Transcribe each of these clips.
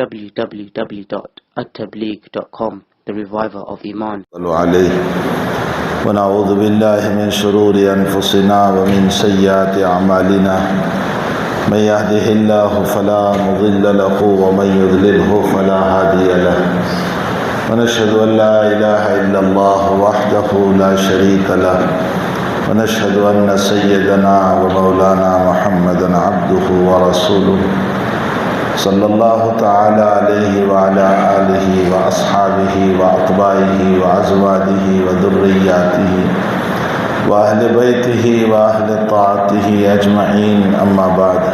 www.attableek.com, the reviver of Iman. ونعوذ بالله من شرور أنفسنا ومن سيئات أعمالنا من يهده الله فلا مضل له ومن يضلله فلا هادي له ونشهد أن لا إله إلا الله وحده لا شريك له ونشهد أن سيدنا ومولانا محمدا عبده ورسوله صلی اللہ تعالی علیہ وعلى آلہ وأصحابہ وأتباعہ وأزواجہ وذریاتہ وأہل بیتہ وأہل طاعتہ اجمعین، اما بعد۔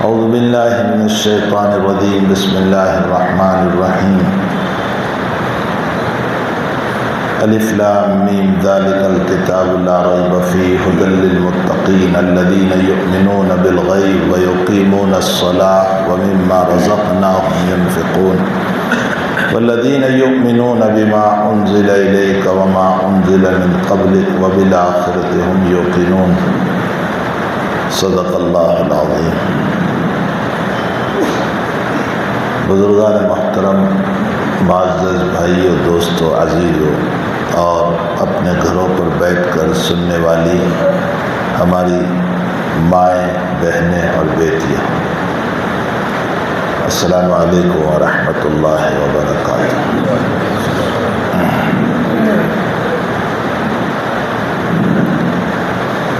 اعوذ باللہ من الشیطان الرجیم، بسم اللہ الرحمن الرحیم۔ الف لام میم ذلک الکتاب لا ریب فیہ ھدی للمتقین الذین یؤمنون بالغیب ویقیمون الصلاة ومما رزقناہم ینفقون والذین یؤمنون بما انزل الیک وما انزل من قبلک وبالآخرۃ ھم یوقنون۔ صدق اللہ العظیم۔ بزرگان محترم، معزز بھائیو، دوستو، عزیزو اور اپنے گھروں پر بیٹھ کر سننے والی ہماری مائیں، بہنیں اور بیٹیاں، السلام علیکم ورحمۃ اللہ وبرکاتہ۔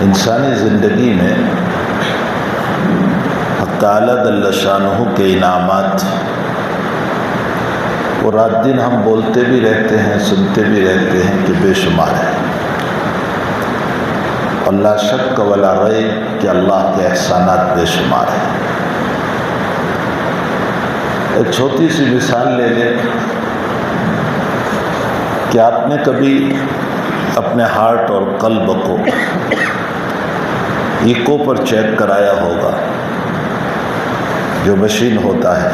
انسانی زندگی میں حق تعالی جل شانہ کے انعامات وہ رات دن ہم بولتے بھی رہتے ہیں، سنتے بھی رہتے ہیں کہ بے شمار ہے، اور لا شک ولا ریب کہ اللہ کے احسانات بے شمار ہیں۔ ایک چھوٹی سی مثال لے لیں کہ آپ نے کبھی اپنے ہارٹ اور قلب کو ایکو پر چیک کرایا ہوگا، جو مشین ہوتا ہے،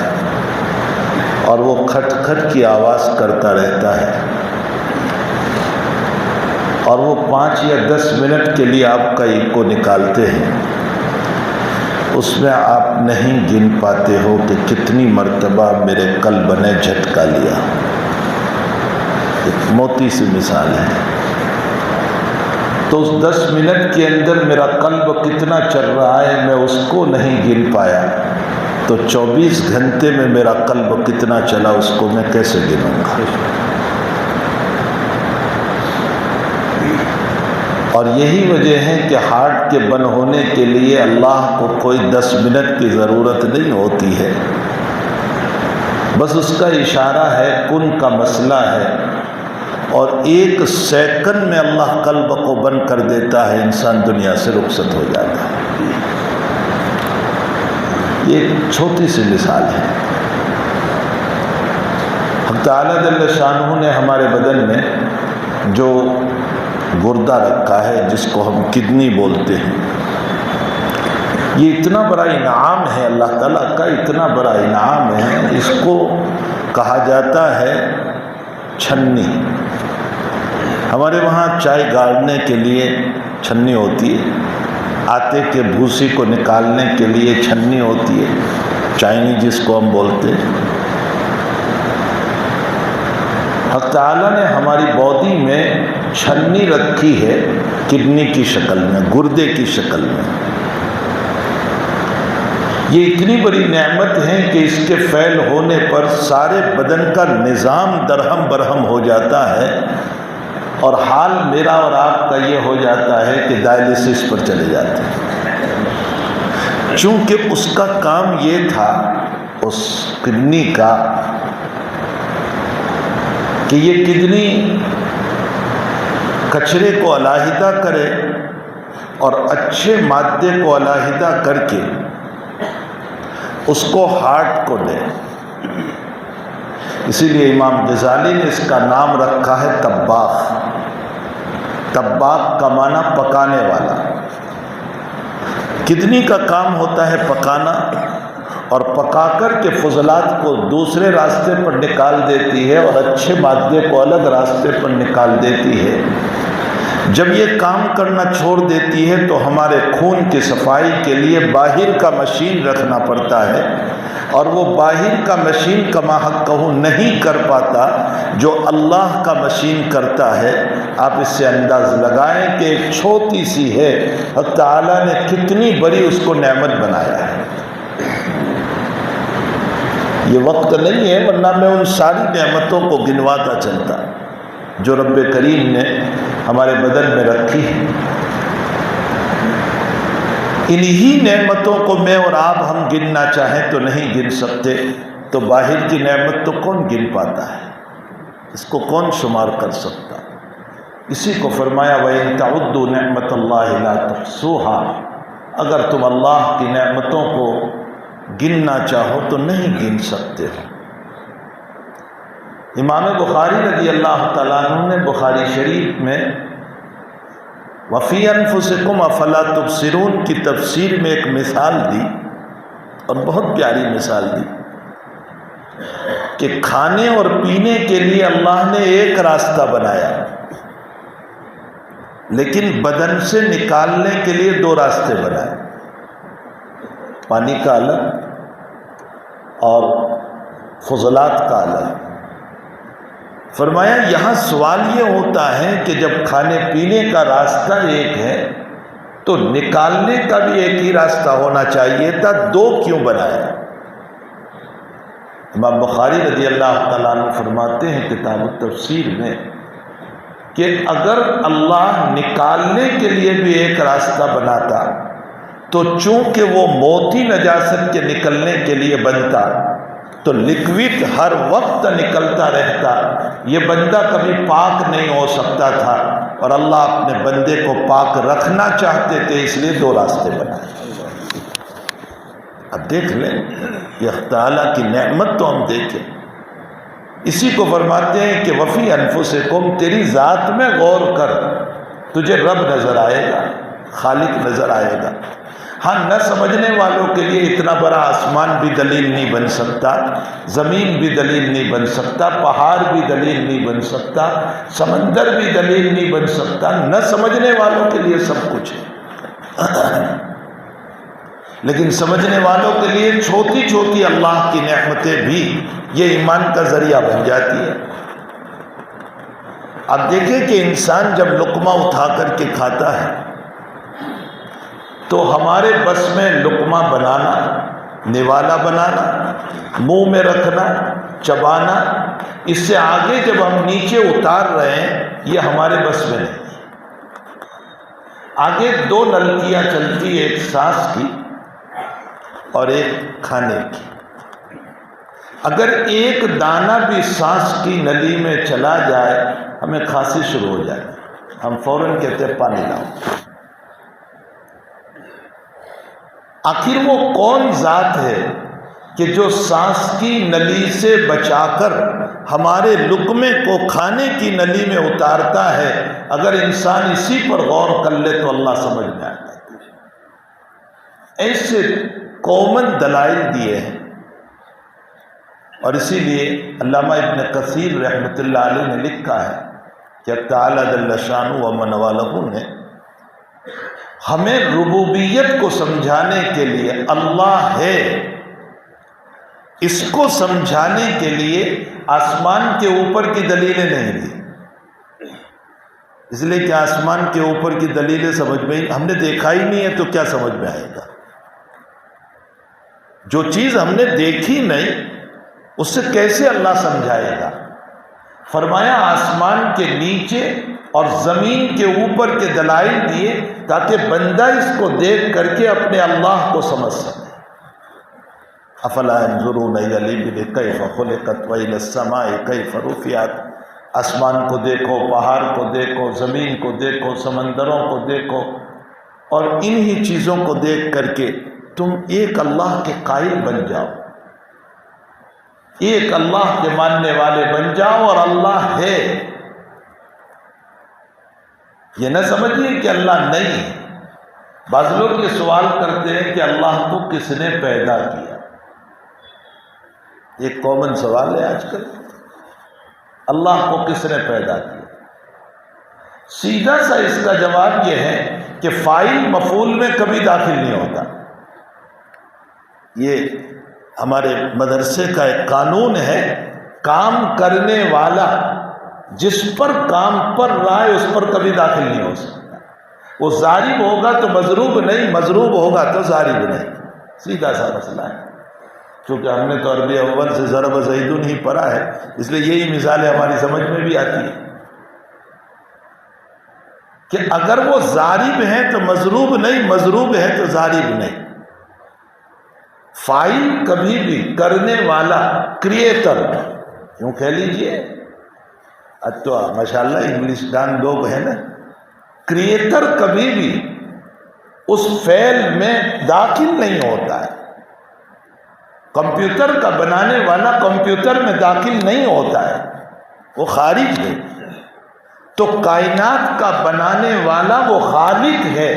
اور وہ کھٹ کھٹ کی آواز کرتا رہتا ہے، اور وہ 5 یا 10 منٹ کے لیے آپ کا ایکو نکالتے ہیں۔ اس میں آپ نہیں گن پاتے ہو کہ کتنی مرتبہ میرے قلب نے جھٹکا لیا۔ ایک موٹی سی مثال ہے۔ تو اس 10 منٹ کے اندر میرا قلب کتنا چل رہا ہے میں اس کو نہیں گن پایا، تو 24 گھنٹے میں میرا قلب کتنا چلا اس کو میں کیسے گنوں گا؟ اور یہی وجہ ہے کہ ہارٹ کے بند ہونے کے لیے اللہ کو کوئی 10 منٹ کی ضرورت نہیں ہوتی ہے، بس اس کا اشارہ ہے، کن کا مسئلہ ہے، اور 1 سیکنڈ میں اللہ قلب کو بند کر دیتا ہے، انسان دنیا سے رخصت ہو جاتا ہے۔ یہ ایک چھوٹی سی مثال ہے۔ حق تعالی جل شانہ نے ہمارے بدن میں جو گردہ رکھا ہے، جس کو ہم کڈنی بولتے ہیں، یہ اتنا بڑا انعام ہے، اللہ تعالیٰ کا اتنا بڑا انعام ہے۔ اس کو کہا جاتا ہے چھنی۔ ہمارے وہاں چائے گاڑنے کے لیے چھنی ہوتی ہے، آٹے کے بھوسی کو نکالنے کے لیے چھنی ہوتی ہے، چائنی جس کو ہم بولتے ہیں۔ حق تعالیٰ نے ہماری باڈی میں چھنی رکھی ہے، کڈنی کی شکل میں، گردے کی شکل میں۔ یہ اتنی بڑی نعمت ہے کہ اس کے فیل ہونے پر سارے بدن کا نظام درہم برہم ہو جاتا ہے، اور حال میرا اور آپ کا یہ ہو جاتا ہے کہ ڈائلیسس پر چلے جاتے ہیں، چونکہ اس کا کام یہ تھا، اس کڈنی کا، کہ یہ کڈنی کچرے کو علیحدہ کرے اور اچھے مادے کو علیحدہ کر کے اس کو ہارٹ کو دے۔ اسی لیے امام غزالی نے اس کا نام رکھا ہے طباخ۔ طباخ کا معنی پکانے والا۔ کڈنی کا کام ہوتا ہے پکانا، اور پکا کر کے فضلات کو دوسرے راستے پر نکال دیتی ہے اور اچھے مادے کو الگ راستے پر نکال دیتی ہے۔ جب یہ کام کرنا چھوڑ دیتی ہے تو ہمارے خون کی صفائی کے لیے باہر کا مشین رکھنا پڑتا ہے، اور وہ باہر کا مشین کما حق کہوں نہیں کر پاتا جو اللہ کا مشین کرتا ہے۔ آپ اس سے انداز لگائیں کہ ایک چھوٹی سی ہے، حق تعالیٰ نے کتنی بڑی اس کو نعمت بنایا ہے۔ یہ وقت نہیں ہے ورنہ میں ان ساری نعمتوں کو گنواتا چلتا جو رب کریم نے ہمارے بدن میں رکھی ہے۔ انہی نعمتوں کو میں اور آپ ہم گننا چاہیں تو نہیں گن سکتے، تو باہر کی نعمت تو کون گن پاتا ہے، اس کو کون شمار کر سکتا؟ اسی کو فرمایا وَإِن تَعُدُّوا نِعْمَةَ اللَّهِ لَا تُحْصُوهَا، اگر تم اللہ کی نعمتوں کو گننا چاہو تو نہیں گن سکتے ہو۔ امام بخاری رضی اللہ تعالیٰ عنہ نے بخاری شریف میں وَفِي أَنفُسِكُمْ أَفَلَا تُبْصِرُونَ کی تفسیر میں ایک مثال دی، اور بہت پیاری مثال دی کہ کھانے اور پینے کے لیے اللہ نے ایک راستہ بنایا، لیکن بدن سے نکالنے کے لیے دو راستے بنائے، پانی کا الگ اور فضلات کا الگ۔ فرمایا یہاں سوال یہ ہوتا ہے کہ جب کھانے پینے کا راستہ ایک ہے تو نکالنے کا بھی ایک ہی راستہ ہونا چاہیے تھا، دو کیوں بنایا؟ امام بخاری رضی اللہ تعالیٰ عنہ فرماتے ہیں کتاب التفسیر میں کہ اگر اللہ نکالنے کے لیے بھی ایک راستہ بناتا تو چونکہ وہ موتی نجاست کے نکلنے کے لیے بنتا تو لکوڈ ہر وقت نکلتا رہتا، یہ بندہ کبھی پاک نہیں ہو سکتا تھا، اور اللہ اپنے بندے کو پاک رکھنا چاہتے تھے، اس لیے دو راستے بنائے۔ اب دیکھ لیں یہ تعالیٰ کی نعمت تو ہم دیکھیں، اسی کو فرماتے ہیں کہ وفی انفسکم، تیری ذات میں غور کر، تجھے رب نظر آئے گا، خالق نظر آئے گا۔ ہاں نہ سمجھنے والوں کے لیے اتنا بڑا آسمان بھی دلیل نہیں بن سکتا، زمین بھی دلیل نہیں بن سکتا، پہاڑ بھی دلیل نہیں بن سکتا، سمندر بھی دلیل نہیں بن سکتا، نہ سمجھنے والوں کے لیے سب کچھ ہے، لیکن سمجھنے والوں کے لیے چھوٹی چھوٹی اللہ کی نعمتیں بھی یہ ایمان کا ذریعہ بن جاتی ہے۔ اب دیکھیں کہ انسان جب لقمہ اٹھا کر کے کھاتا ہے تو ہمارے بس میں لقمہ بنانا، نوالا بنانا، منہ میں رکھنا، چبانا، اس سے آگے جب ہم نیچے اتار رہے ہیں یہ ہمارے بس میں نہیں۔ آگے دو نلکیاں چلتی، ایک سانس کی اور ایک کھانے کی۔ اگر ایک دانہ بھی سانس کی نلی میں چلا جائے ہمیں کھانسی شروع ہو جائے، ہم فوراً کہتے ہیں پانی لاؤ۔ آخر وہ کون ذات ہے کہ جو سانس کی نلی سے بچا کر ہمارے لقمے کو کھانے کی نلی میں اتارتا ہے؟ اگر انسان اسی پر غور کر لے تو اللہ سمجھ میں آ جاتا ہے۔ ایسے کامن دلائل دیے ہیں، اور اسی لیے علامہ ابن کثیر رحمۃ اللہ علیہ نے لکھا ہے کہ تعالیٰ جل شانہ و من والہ نے ہمیں ربوبیت کو سمجھانے کے لیے، اللہ ہے اس کو سمجھانے کے لیے آسمان کے اوپر کی دلیلیں نہیں دی، اس لیے کہ آسمان کے اوپر کی دلیلیں سمجھ میں ہم نے دیکھا ہی نہیں ہے تو کیا سمجھ میں آئے گا؟ جو چیز ہم نے دیکھی نہیں اس سے کیسے اللہ سمجھائے گا؟ فرمایا آسمان کے نیچے اور زمین کے اوپر کے دلائل دیے تاکہ بندہ اس کو دیکھ کر کے اپنے اللہ کو سمجھ سکے۔ افلا ينظرون الى الابل كيف خلقت والى السماء كيف رفعت، آسمان کو دیکھو، پہاڑ کو دیکھو، زمین کو دیکھو، سمندروں کو دیکھو، اور انہی چیزوں کو دیکھ کر کے تم ایک اللہ کے قائل بن جاؤ، ایک اللہ کے ماننے والے بن جاؤ، اور اللہ ہے۔ یہ نہ سمجھیے کہ اللہ نہیں ہے۔ بعض لوگ یہ سوال کرتے ہیں کہ اللہ کو کس نے پیدا کیا؟ ایک کامن سوال ہے آج کل، اللہ کو کس نے پیدا کیا؟ سیدھا سا اس کا جواب یہ ہے کہ فاعل مفعول میں کبھی داخل نہیں ہوتا۔ یہ ہمارے مدرسے کا ایک قانون ہے، کام کرنے والا جس پر کام پر رہا ہے اس پر کبھی داخل نہیں ہو سکتا۔ وہ ضارب ہوگا تو مضروب نہیں، مضروب ہوگا تو ضارب نہیں، سیدھا سا مسئلہ ہے۔ کیونکہ ہم نے تو عربی اول سے ضرب زیدن ہی پڑھا ہے، اس لیے یہی مثالیں ہماری سمجھ میں بھی آتی ہیں کہ اگر وہ ضارب ہیں تو مضروب نہیں، مضروب ہے تو ضارب نہیں۔ فاعل کبھی بھی کرنے والا، کریٹر یوں کہہ لیجئے، تو ماشاءاللہ انگلش دان لوگ ہیں نا، کریٹر کبھی بھی اس فعل میں داخل نہیں ہوتا ہے۔ کمپیوٹر کا بنانے والا کمپیوٹر میں داخل نہیں ہوتا ہے، وہ خارج ہے۔ تو کائنات کا بنانے والا وہ خالق ہے،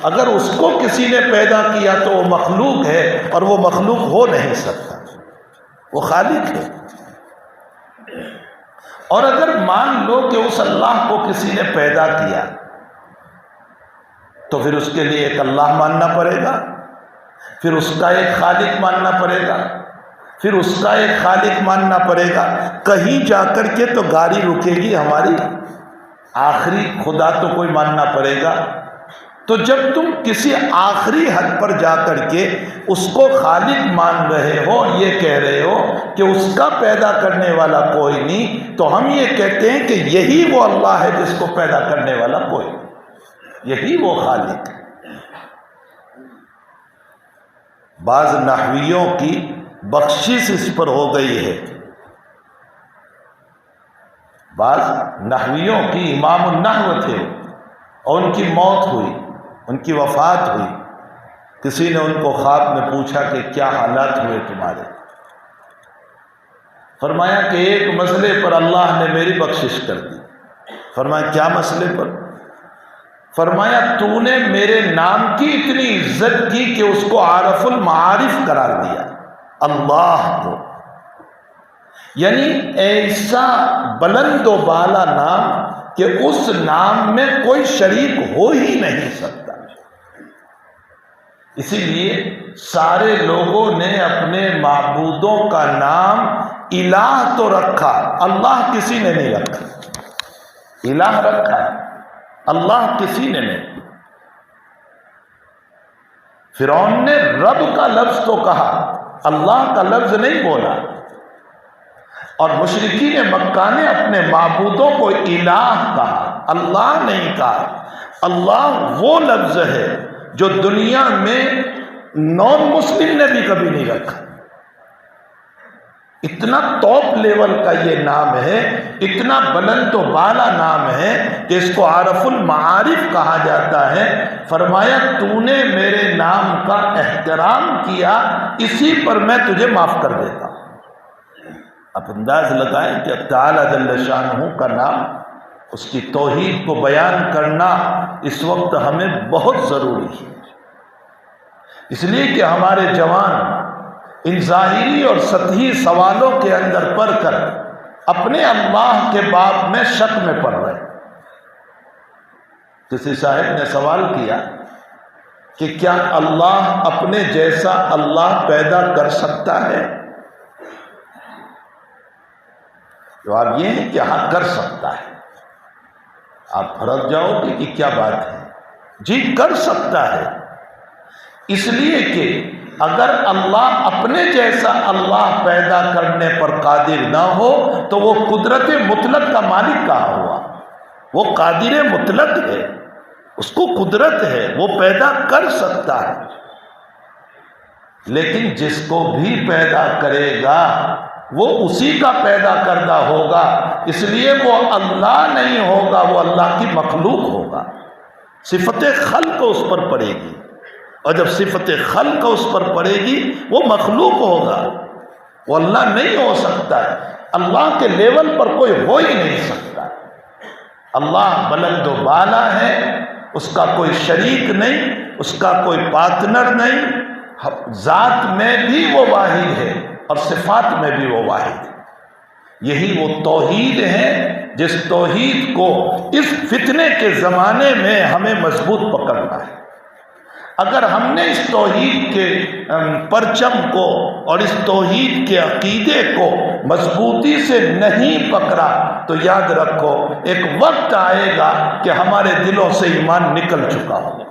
اگر اس کو کسی نے پیدا کیا تو وہ مخلوق ہے، اور وہ مخلوق ہو نہیں سکتا، وہ خالق ہے۔ اور اگر مان لو کہ اس اللہ کو کسی نے پیدا کیا تو پھر اس کے لیے ایک اللہ ماننا پڑے گا، پھر اس کا ایک خالق ماننا پڑے گا، پھر اس کا ایک خالق ماننا پڑے گا۔ کہیں جا کر کے تو گاڑی رکے گی ہماری، آخری خدا تو کوئی ماننا پڑے گا۔ تو جب تم کسی آخری حد پر جا کر کے اس کو خالق مان رہے ہو، یہ کہہ رہے ہو کہ اس کا پیدا کرنے والا کوئی نہیں، تو ہم یہ کہتے ہیں کہ یہی وہ اللہ ہے جس کو پیدا کرنے والا کوئی نہیں، یہی وہ خالق ہے۔ بعض نحویوں کی بخشش اس پر ہو گئی ہے، بعض نحویوں کی، امام النحو تھے اور ان کی موت ہوئی، ان کی وفات ہوئی۔ کسی نے ان کو خواب میں پوچھا کہ کیا حالات ہوئے تمہارے؟ فرمایا کہ ایک مسئلے پر اللہ نے میری بخشش کر دی۔ فرمایا کیا مسئلے پر؟ فرمایا تو نے میرے نام کی اتنی عزت کی کہ اس کو عارف المعارف قرار دیا، اللہ کو، یعنی ایسا بلند و بالا نام کہ اس نام میں کوئی شریک ہو ہی نہیں سکتا۔ اسی لیے سارے لوگوں نے اپنے معبودوں کا نام الہ تو رکھا، اللہ کسی نے نہیں رکھا۔ الہ رکھا ہے، اللہ کسی نے نہیں۔ فرعون نے رب کا لفظ تو کہا، اللہ کا لفظ نہیں بولا، اور مشرکین مکہ نے اپنے معبودوں کو الہ کہا، اللہ نہیں کہا۔ اللہ وہ لفظ ہے جو دنیا میں نان مسلم نے بھی کبھی نہیں رکھا۔ اتنا ٹاپ لیول کا یہ نام ہے، اتنا بلند و بالا نام ہے کہ اس کو عارف المعارف کہا جاتا ہے۔ فرمایا تو نے میرے نام کا احترام کیا، اسی پر میں تجھے معاف کر دیتا ہوں۔ اب انداز لگائیں کہ تعالی جل شانہ کا نام، اس کی توحید کو بیان کرنا اس وقت ہمیں بہت ضروری ہے، اس لیے کہ ہمارے جوان ان ظاہری اور سطحی سوالوں کے اندر پڑھ کر اپنے اللہ کے باب میں شک میں پڑ رہے ہیں۔ کسی صاحب نے سوال کیا کہ کیا اللہ اپنے جیسا اللہ پیدا کر سکتا ہے؟ جواب یہ ہے کہ ہاں کر سکتا ہے۔ آپ پھرک جاؤ گے کہ کیا بات ہے؟ جی کر سکتا ہے، اس لیے کہ اگر اللہ اپنے جیسا اللہ پیدا کرنے پر قادر نہ ہو تو وہ قدرت مطلق کا مالک کہاں ہوا؟ وہ قادر مطلق ہے، اس کو قدرت ہے، وہ پیدا کر سکتا ہے، لیکن جس کو بھی پیدا کرے گا وہ اسی کا پیدا کردہ ہوگا، اس لیے وہ اللہ نہیں ہوگا، وہ اللہ کی مخلوق ہوگا۔ صفت خلق اس پر پڑے گی، اور جب صفت خلق اس پر پڑے گی وہ مخلوق ہوگا، وہ اللہ نہیں ہو سکتا ہے۔ اللہ کے لیول پر کوئی ہو ہی نہیں سکتا۔ اللہ بلند و بالا ہے، اس کا کوئی شریک نہیں، اس کا کوئی پارٹنر نہیں، ذات میں بھی وہ واحد ہے اور صفات میں بھی وہ واحد ہے۔ یہی وہ توحید ہے جس توحید کو اس فتنے کے زمانے میں ہمیں مضبوط پکڑنا ہے۔ اگر ہم نے اس توحید کے پرچم کو اور اس توحید کے عقیدے کو مضبوطی سے نہیں پکڑا تو یاد رکھو ایک وقت آئے گا کہ ہمارے دلوں سے ایمان نکل چکا ہوگا۔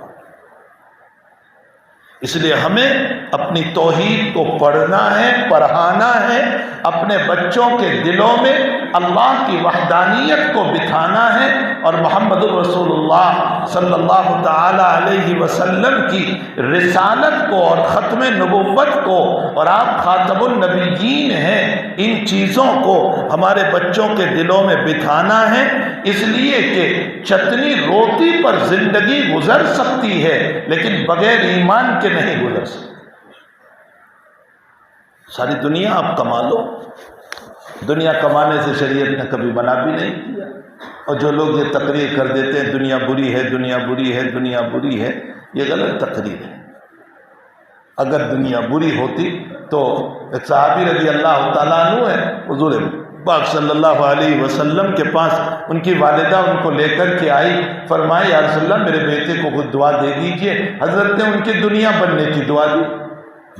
اس لیے ہمیں اپنی توحید کو پڑھنا ہے، پڑھانا ہے، اپنے بچوں کے دلوں میں اللہ کی وحدانیت کو بٹھانا ہے، اور محمد الرسول اللہ صلی اللہ تعالی علیہ وسلم کی رسالت کو اور ختم نبوت کو، اور آپ خاتم النبیین ہیں، ان چیزوں کو ہمارے بچوں کے دلوں میں بٹھانا ہے، اس لیے کہ چٹنی روٹی پر زندگی گزر سکتی ہے لیکن بغیر ایمان کے نہیں گزر سکتی۔ ساری دنیا آپ کما لو، دنیا کمانے سے شریعت نے کبھی منع بھی نہیں کیا، اور جو لوگ یہ تقریر کر دیتے ہیں دنیا بری ہے، دنیا بری ہے، دنیا بری ہے، یہ غلط تقریر ہے۔ اگر دنیا بری ہوتی تو ایک صحابی رضی اللہ تعالیٰ عنہ ہے، حضور پاک صلی اللہ علیہ وسلم کے پاس ان کی والدہ ان کو لے کر کے آئی، فرمایا یا رسول اللہ میرے بیٹے کو خود دعا دے دیجئے۔ حضرت نے ان کی دنیا بننے کی دعا دی۔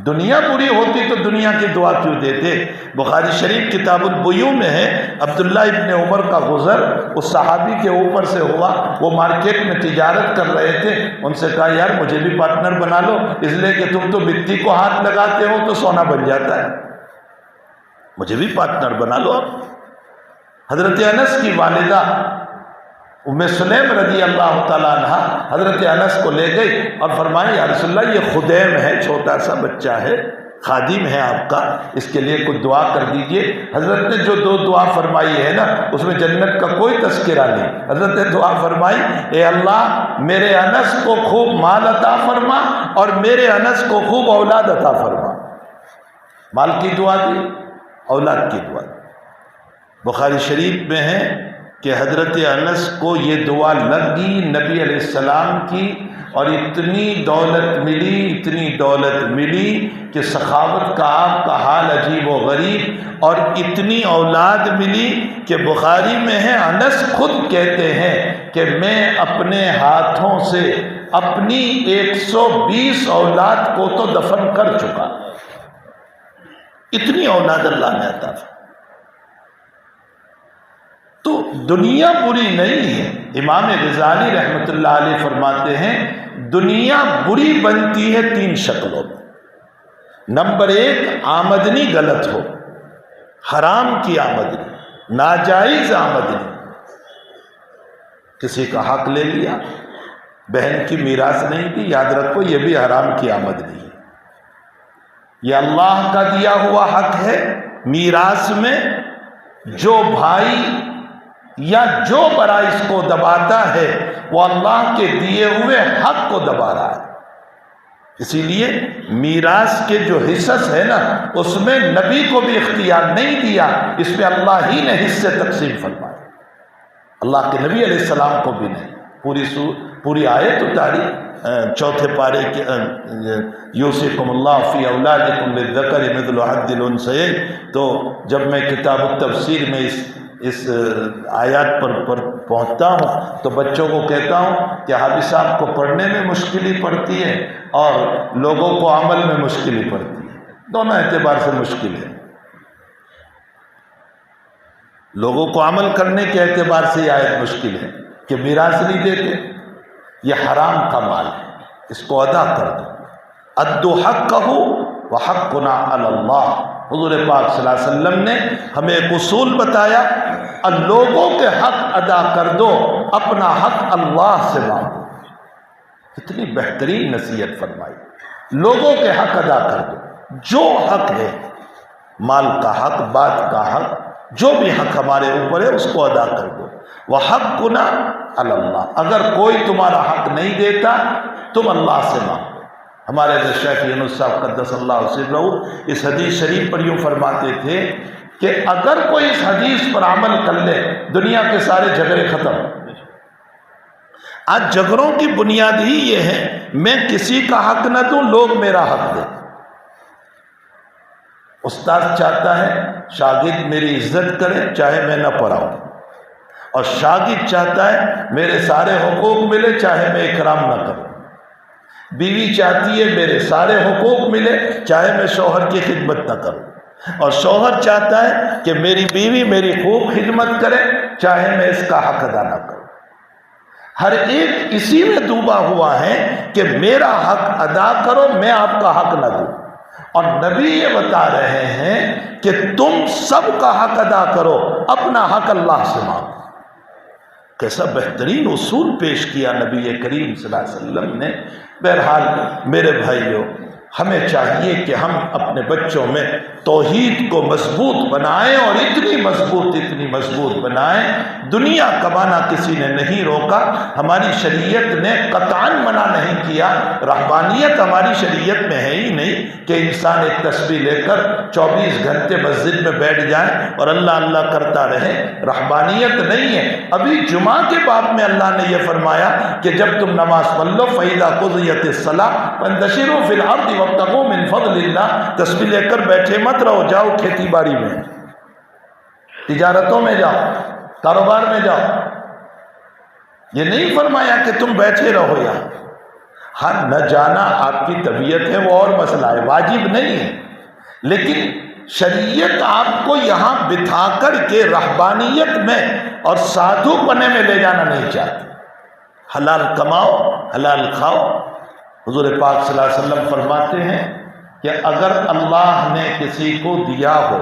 دنیا بری ہوتی تو دنیا کی دعا کیوں دیتے؟ بخاری شریف کتاب البیوع میں ہے، عبداللہ ابن عمر کا گزر اس صحابی کے اوپر سے ہوا، وہ مارکیٹ میں تجارت کر رہے تھے، ان سے کہا یار مجھے بھی پارٹنر بنا لو، اس لیے کہ تم تو مٹی کو ہاتھ لگاتے ہو تو سونا بن جاتا ہے، مجھے بھی پارٹنر بنا لو۔ حضرت انس کی والدہ ام سلیم رضی اللہ تعالیٰ عنہ حضرت انس کو لے گئی اور فرمایا یا رسول اللہ یہ خدیم ہے، چھوٹا سا بچہ ہے، خادم ہے آپ کا، اس کے لیے کچھ دعا کر دیجئے۔ حضرت نے جو دو دعا فرمائی ہے نا اس میں جنت کا کوئی تذکرہ نہیں۔ حضرت نے دعا فرمائی اے اللہ میرے انس کو خوب مال عطا فرما اور میرے انس کو خوب اولاد عطا فرما۔ مال کی دعا دی، اولاد کی دعا دی۔ بخاری شریف میں ہے کہ حضرت انس کو یہ دعا لگی نبی علیہ السلام کی، اور اتنی دولت ملی، اتنی دولت ملی کہ سخاوت کا آپ کا حال عجیب و غریب، اور اتنی اولاد ملی کہ بخاری میں ہے انس خود کہتے ہیں کہ میں اپنے ہاتھوں سے اپنی 120 اولاد کو تو دفن کر چکا، اتنی اولاد اللہ نے عطا فرمائی۔ تو دنیا بری نہیں ہے۔ امام غزالی رحمۃ اللہ علیہ فرماتے ہیں دنیا بری بنتی ہے 3 شکلوں میں۔ نمبر 1 آمدنی غلط ہو، حرام کی آمدنی، ناجائز آمدنی، کسی کا حق لے لیا، بہن کی میراث نہیں دی، یاد رکھو یہ بھی حرام کی آمدنی ہے۔ یہ اللہ کا دیا ہوا حق ہے، میراث میں جو بھائی یا جو بڑا اس کو دباتا ہے وہ اللہ کے دیے ہوئے حق کو دبا رہا ہے۔ اسی لیے میراث کے جو حصص ہے نا اس میں نبی کو بھی اختیار نہیں دیا، اس میں اللہ ہی نے حصے تقسیم فرمائے، اللہ کے نبی علیہ السلام کو بھی نہیں۔ پوری آیت اتاری 4 پارے کے یوصیکم اللہ فی اولادکم للذکر مثل حظ الانثیین۔ تو جب میں کتاب التفسیر میں اس آیات پر پہنچتا ہوں تو بچوں کو کہتا ہوں کہ حافظ صاحب کو پڑھنے میں مشکل پڑتی ہے اور لوگوں کو عمل میں مشکل پڑتی ہے، دونوں اعتبار سے مشکل ہے۔ لوگوں کو عمل کرنے کے اعتبار سے یہ آیت مشکل ہے کہ میراث نہیں دیتے، یہ حرام کا مال ہے، اس کو ادا کر دو۔ ادوا حقہ وحقنا علی اللہ۔ حضور پاک صلی اللہ علیہ وسلم نے ہمیں ایک اصول بتایا، لوگوں کے حق ادا کر دو، اپنا حق اللہ سے مانگو۔ کتنی بہترین نصیحت فرمائی، لوگوں کے حق ادا کر دو، جو حق ہے، مال کا حق، بات کا حق، جو بھی حق ہمارے اوپر ہے اس کو ادا کر دو۔ وحقنا علی اللہ، اگر کوئی تمہارا حق نہیں دیتا تم اللہ سے مانگو۔ ہمارے شیخ یونس صاحب قدس اللہ سرہ اس حدیث شریف پر یوں فرماتے تھے کہ اگر کوئی اس حدیث پر عمل کر لے دنیا کے سارے جھگڑے ختم۔ آج جھگڑوں کی بنیاد ہی یہ ہے میں کسی کا حق نہ دوں، لوگ میرا حق دیں۔ استاد چاہتا ہے شاگرد میری عزت کرے چاہے میں نہ پڑھاؤں، اور شاگرد چاہتا ہے میرے سارے حقوق ملے چاہے میں اکرام نہ کروں۔ بیوی چاہتی ہے میرے سارے حقوق ملے چاہے میں شوہر کی خدمت نہ کروں، اور شوہر چاہتا ہے کہ میری بیوی میری خوب خدمت کرے چاہے میں اس کا حق ادا نہ کروں۔ ہر ایک اسی میں ڈوبا ہوا ہے کہ میرا حق ادا کرو، میں آپ کا حق نہ دوں۔ اور نبی یہ بتا رہے ہیں کہ تم سب کا حق ادا کرو، اپنا حق اللہ سے مانگو۔ کیسا بہترین اصول پیش کیا نبی کریم صلی اللہ علیہ وسلم نے۔ بہرحال میرے بھائیوں، ہمیں چاہیے کہ ہم اپنے بچوں میں توحید کو مضبوط بنائیں، اور اتنی مضبوط بنائیں۔ دنیا کمانا کسی نے نہیں روکا، ہماری شریعت نے قطعاً منع نہیں کیا۔ رہبانیت ہماری شریعت میں ہے ہی نہیں کہ انسان ایک تسبیح لے کر 24 گھنٹے مسجد میں بیٹھ جائے اور اللہ اللہ کرتا رہے، رہبانیت نہیں ہے۔ ابھی جمعہ کے باب میں اللہ نے یہ فرمایا کہ جب تم نماز پڑھ لو فَإِذَا قُضِيَتِ الصَّلَاةُ فَانتَشِرُوا فِي الْأَرْضِ وَابْتَغُوا مِن فَضْلِ اللَّهِ۔ تسبیح لے کر بیٹھے مت رہو، جاؤ کھیتی باڑی میں، تجارتوں میں جاؤ، کاروبار میں جاؤ۔ یہ نہیں فرمایا کہ تم بیٹھے رہو یہاں۔ ہاں، نہ جانا آپ کی طبیعت ہے وہ اور مسئلہ ہے، واجب نہیں ہے، لیکن شریعت آپ کو یہاں بٹھا کر کے رہبانیت میں اور سادھو پنے میں لے جانا نہیں چاہتی۔ حلال کماؤ، حلال کھاؤ۔ حضور پاک صلی اللہ علیہ وسلم فرماتے ہیں کہ اگر اللہ نے کسی کو دیا ہو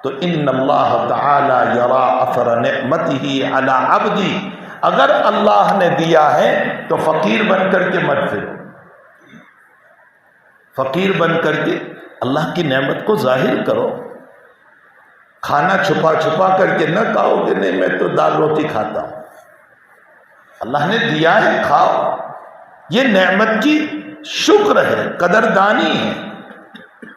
تو ان اللہ تعالی یرا اثر نعمتہ علی عبدی، اگر اللہ نے دیا ہے تو فقیر بن کر کے مت پھرو، فقیر بن کر کے اللہ کی نعمت کو ظاہر کرو۔ کھانا چھپا چھپا کر کے نہ کہو کہ نہیں میں تو دال روٹی کھاتا ہوں، اللہ نے دیا ہے کھاؤ۔ یہ نعمت کی شکر ہے، قدردانی ہے۔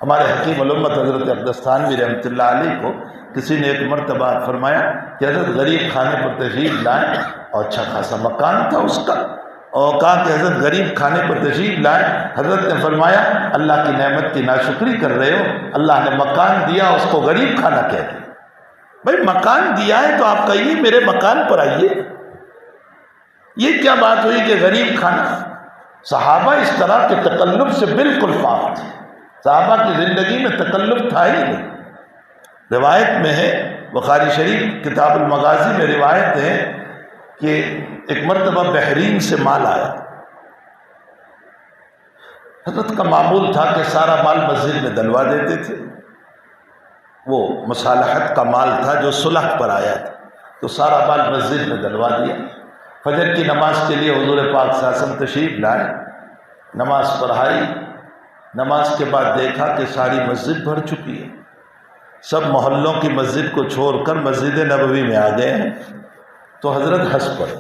ہمارے حکیم علامہ حضرت اقدس تھانوی رحمۃ اللہ علیہ کو کسی نے ایک مرتبہ فرمایا کہ حضرت غریب کھانے پر تشریف لائیں، اور اچھا خاصا مکان تھا اس کا، اور کہا کہ حضرت غریب کھانے پر تشریف لائیں۔ حضرت نے فرمایا اللہ کی نعمت کی ناشکری کر رہے ہو، اللہ نے مکان دیا اس کو غریب کھانا کہتے۔ بھائی مکان دیا ہے تو آپ کہیے میرے مکان پر آئیے۔ یہ کیا بات ہوئی کہ غریب کھانا؟ صحابہ اس طرح کے تکلف سے بالکل پاک تھے، صحابہ کی زندگی میں تکلف تھا ہی نہیں۔ روایت میں ہے، بخاری شریف کتاب المغازی میں روایت ہے کہ ایک مرتبہ بحرین سے مال آیا۔ حضرت کا معمول تھا کہ سارا مال مسجد میں دلوا دیتے تھے، وہ مصالحت کا مال تھا جو صلح پر آیا تھا، تو سارا مال مسجد میں دلوا دیا۔ فجر کی نماز کے لیے حضور پاک صلی اللہ علیہ وسلم تشریف لائے، نماز پڑھائی، نماز کے بعد دیکھا کہ ساری مسجد بھر چکی ہے، سب محلوں کی مسجد کو چھوڑ کر مسجد نبوی میں آ گئے ہیں۔ تو حضرت ہنس پڑے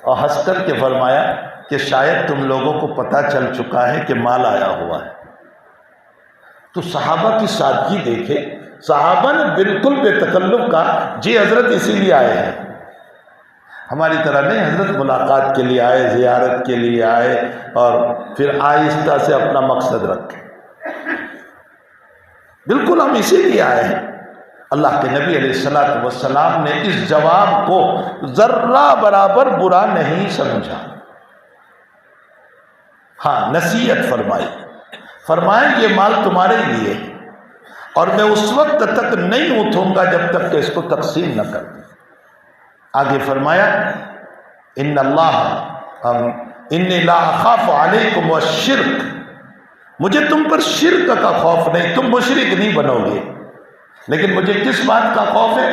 اور ہنس کر کے فرمایا کہ شاید تم لوگوں کو پتہ چل چکا ہے کہ مال آیا ہوا ہے۔ تو صحابہ کی سادگی دیکھے، صحابہ نے بالکل بے تکلف کہا جی حضرت اسی لیے آئے ہیں، ہماری طرح نہیں، حضرت ملاقات کے لیے آئے، زیارت کے لیے آئے، اور پھر آہستہ سے اپنا مقصد رکھے۔ بالکل ہم اسی لیے آئے ہیں۔ اللہ کے نبی علیہ الصلوۃ والسلام نے اس جواب کو ذرہ برابر برا نہیں سمجھا۔ ہاں، نصیحت فرمائی، فرمائیں یہ مال تمہارے لیے ہے، اور میں اس وقت تک نہیں اٹھوں گا جب تک کہ اس کو تقسیم نہ کر دوں۔ آگے فرمایا ان اللہ انی لا اخاف علیکم الشرک، مجھے تم پر شرک کا خوف نہیں، تم مشرک نہیں بنو گے، لیکن مجھے کس بات کا خوف ہے؟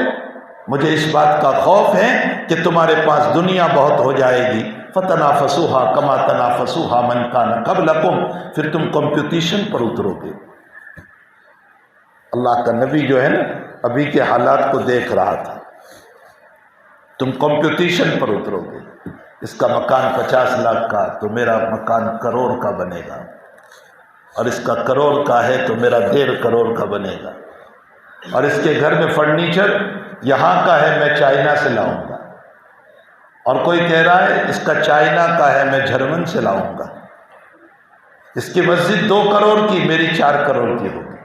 مجھے اس بات کا خوف ہے کہ تمہارے پاس دنیا بہت ہو جائے گی، فتنافسوها کما تنافسوها من کان قبلکم، پھر تم کمپٹیشن پر اترو گے۔ اللہ کا نبی جو ہے نا ابھی کے حالات کو دیکھ رہا تھا، تم کمپٹیشن پر اترو گے، اس کا مکان 50 لاکھ کا تو میرا مکان کروڑ کا بنے گا، اور اس کا کروڑ کا ہے تو میرا 1.5 کروڑ کا بنے گا، اور اس کے گھر میں فرنیچر یہاں کا ہے میں چائنا سے لاؤں گا، اور کوئی کہہ رہا ہے اس کا چائنا کا ہے میں جرمن سے لاؤں گا، اس کی مسجد 2 کروڑ کی میری 4 کروڑ کی ہوگی۔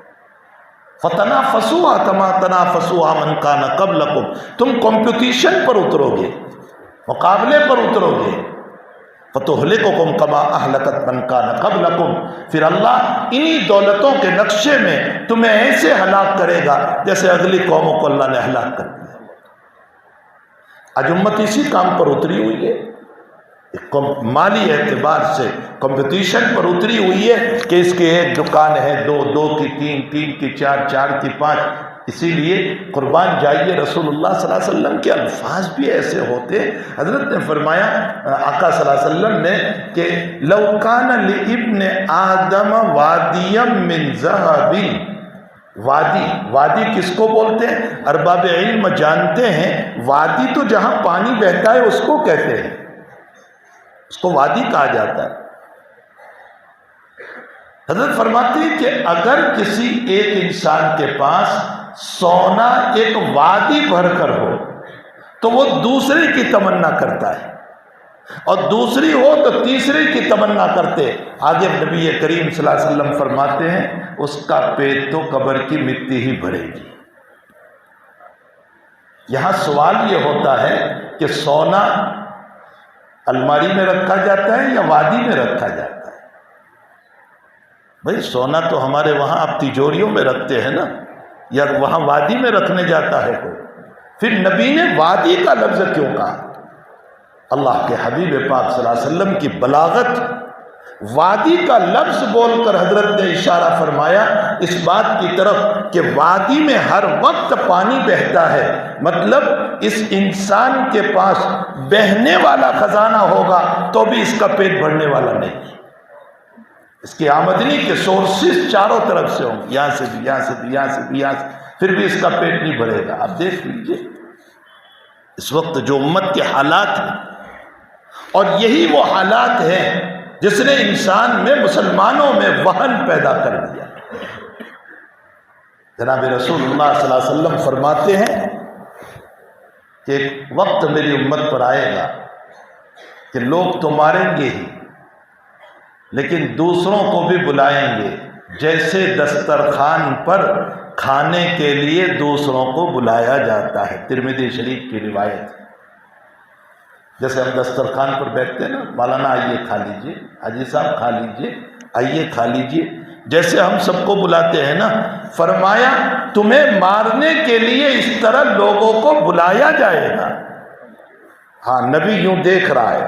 فتنافسوا کما تنافسوا من کان قبلکم، تم کمپٹیشن پر اترو گے، مقابلے پر اترو گے۔ فَتُهْلِكُكُمْ كَمَا أَهْلَكَتْ مَنْ كَانَ قَبْلَكُمْ، پھر اللہ انہی دولتوں کے نقشے میں تمہیں ایسے ہلاک کرے گا جیسے اگلی قوموں کو اللہ نے ہلاک کر دیا۔ آج امت اسی کام پر اتری ہوئی ہے، مالی اعتبار سے کمپٹیشن پر اتری ہوئی ہے کہ اس کی ایک دکان ہے، دو کی تین، تین کی چار، چار کی پانچ۔ اسی لیے قربان جائیے رسول اللہ صلی اللہ علیہ وسلم کے الفاظ بھی ایسے ہوتے۔ حضرت نے فرمایا، آقا صلی اللہ علیہ وسلم نے، کہ لو کان لابن آدم وادی من ذهب، وادی کس کو بولتے ہیں؟ ارباب علم جانتے ہیں، وادی تو جہاں پانی بہتا ہے اس کو کہتے ہیں، اس کو وادی کہا جاتا ہے۔ حضرت فرماتے ہیں کہ اگر کسی ایک انسان کے پاس سونا ایک وادی بھر کر ہو تو وہ دوسرے کی تمنا کرتا ہے، اور دوسری ہو تو تیسرے کی تمنا کرتے۔ آگے نبی کریم صلی اللہ علیہ وسلم فرماتے ہیں اس کا پیٹ تو قبر کی مٹی ہی بھرے گی۔ یہاں سوال یہ ہوتا ہے کہ سونا الماری میں رکھا جاتا ہے یا وادی میں رکھا جاتا ہے؟ بھئی سونا تو ہمارے وہاں آپ تجوریوں میں رکھتے ہیں نا، یا وہاں وادی میں رکھنے جاتا ہے کوئی؟ پھر نبی نے وادی کا لفظ کیوں کہا؟ اللہ کے حبیب پاک صلی اللہ علیہ وسلم کی بلاغت، وادی کا لفظ بول کر حضرت نے اشارہ فرمایا اس بات کی طرف کہ وادی میں ہر وقت پانی بہتا ہے، مطلب اس انسان کے پاس بہنے والا خزانہ ہوگا تو بھی اس کا پیٹ بھرنے والا نہیں، اس کی آمدنی کے سورسز چاروں طرف سے ہوں، یہاں سے بھی، یہاں سے بھی، یہاں سے بھی، یہاں سے، پھر بھی اس کا پیٹ نہیں بھرے گا۔ آپ دیکھ لیجئے اس وقت جو امت کے حالات ہیں، اور یہی وہ حالات ہیں جس نے انسان میں، مسلمانوں میں وہن پیدا کر دیا۔ جناب رسول اللہ صلی اللہ علیہ وسلم فرماتے ہیں کہ ایک وقت میری امت پر آئے گا کہ لوگ تو ماریں گے ہی، لیکن دوسروں کو بھی بلائیں گے، جیسے دسترخوان پر کھانے کے لیے دوسروں کو بلایا جاتا ہے۔ ترمذی شریف کی روایت۔ جیسے ہم دسترخوان پر بیٹھتے ہیں نا، مولانا آئیے کھا لیجئے، حاجی صاحب کھا لیجئے، آئیے کھا لیجئے، جیسے ہم سب کو بلاتے ہیں نا، فرمایا تمہیں مارنے کے لیے اس طرح لوگوں کو بلایا جائے گا۔ ہاں نبی یوں دیکھ رہا ہے،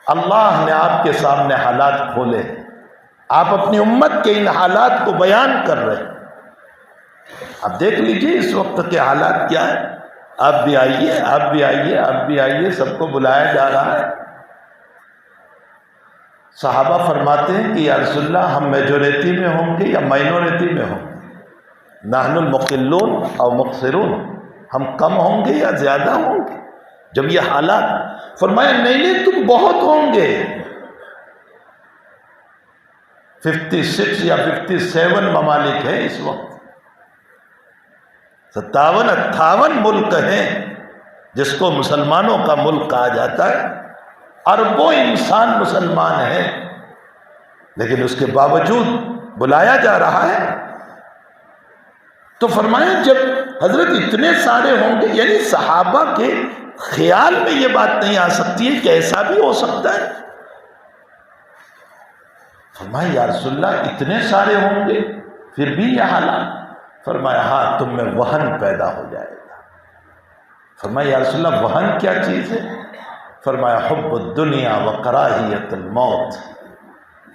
اللہ نے آپ کے سامنے حالات کھولے، آپ اپنی امت کے ان حالات کو بیان کر رہے ہیں۔ آپ دیکھ لیجئے اس وقت کے حالات کیا ہے۔ آپ بھی آئیے، آپ بھی آئیے، آپ بھی آئیے، سب کو بلایا جا رہا ہے۔ صحابہ فرماتے ہیں کہ یا رسول اللہ ہم میجورٹی میں ہوں گے یا مائنورٹی میں ہوں گے؟ نحن المقلون او مقصرون، ہم کم ہوں گے یا زیادہ ہوں گے؟ جب یہ حالات، فرمایا نہیں تم بہت ہوں گے۔ 56 یا 57 ممالک ہیں اس وقت، 57-58 ملک ہیں جس کو مسلمانوں کا ملک کہا جاتا ہے، اربوں انسان مسلمان ہیں، لیکن اس کے باوجود بلایا جا رہا ہے۔ تو فرمایا جب حضرت اتنے سارے ہوں گے، یعنی صحابہ کے خیال میں یہ بات نہیں آ سکتی ہے کہ ایسا بھی ہو سکتا ہے۔ فرمایا یا رسول اللہ اتنے سارے ہوں گے پھر بھی یہ حالات؟ فرمایا ہاں تم میں وہن پیدا ہو جائے گا۔ فرمایا یا رسول اللہ وہن کیا چیز ہے؟ فرمایا حب الدنیا و کراہیت الموت،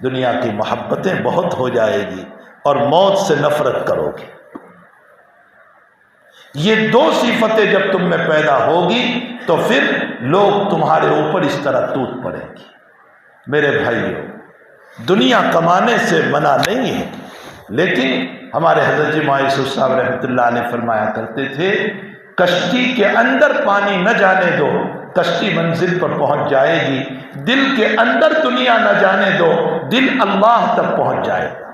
دنیا کی محبتیں بہت ہو جائے گی اور موت سے نفرت کرو گے۔ یہ دو صفتیں جب تم میں پیدا ہوگی تو پھر لوگ تمہارے اوپر اس طرح ٹوٹ پڑیں گے۔ میرے بھائیوں، دنیا کمانے سے منع نہیں ہے، لیکن ہمارے حضرت جی مایوسف صاحب رحمۃ اللہ علیہ فرمایا کرتے تھے کشتی کے اندر پانی نہ جانے دو، کشتی منزل پر پہنچ جائے گی۔ دل کے اندر دنیا نہ جانے دو، دل اللہ تک پہنچ جائے گا۔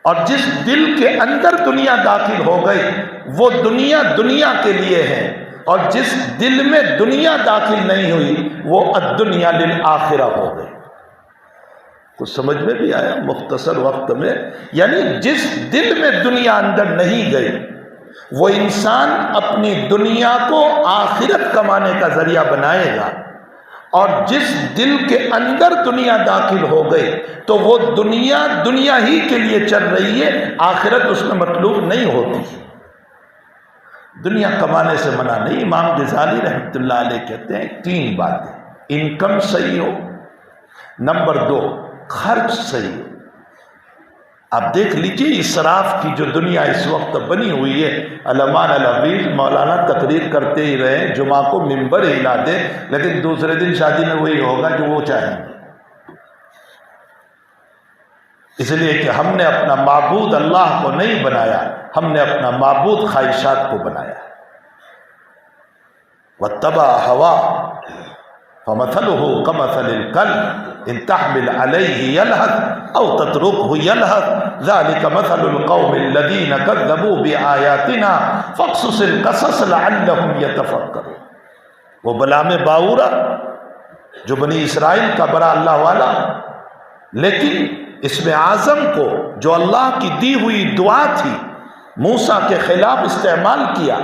اور جس دل کے اندر دنیا داخل ہو گئی وہ دنیا دنیا کے لیے ہے، اور جس دل میں دنیا داخل نہیں ہوئی وہ الدنیا للآخرہ ہو گئی۔ کچھ سمجھ میں بھی آیا مختصر وقت میں؟ یعنی جس دل میں دنیا اندر نہیں گئی وہ انسان اپنی دنیا کو آخرت کمانے کا ذریعہ بنائے گا، اور جس دل کے اندر دنیا داخل ہو گئی تو وہ دنیا ہی کے لیے چل رہی ہے، آخرت اس میں مطلوب نہیں ہوتی۔ دنیا کمانے سے منع نہیں۔ امام غزالی رحمۃ اللہ علیہ کہتے ہیں 3 باتیں: انکم صحیح ہو، نمبر 2 خرچ صحیح ہو۔ آپ دیکھ لیجئے اسراف کی جو دنیا اس وقت بنی ہوئی ہے، علمان الحفیظ مولانا تقریر کرتے ہی رہے، جمعہ کو ممبر ہلا دے، لیکن دوسرے دن شادی میں وہی ہوگا جو وہ چاہیں گے، اس لیے کہ ہم نے اپنا معبود اللہ کو نہیں بنایا، ہم نے اپنا معبود خواہشات کو بنایا۔ وَاتَّبَعَ هَوَاهُ فَمَثَلُهُ كَمَثَلِ الْكَلْبِ إِن تَحْمِلْ عَلَيْهِ يَلْهَثْ أَوْ تَتْرُكْهُ يَلْهَثْ ذَلِكَ مَثَلُ الْقَوْمِ الَّذِينَ كَذَّبُوا بِآيَاتِنَا فَاقْصُصِ الْقَصَصَ لَعَلَّهُمْ يَتَفَكَّرُونَ۔ وہ بلعام باورا جو بنی اسرائیل کا بڑا اللہ والا، لیکن اسم اعظم کو جو اللہ کی دی ہوئی دعا تھی موسیٰ کے خلاف استعمال کیا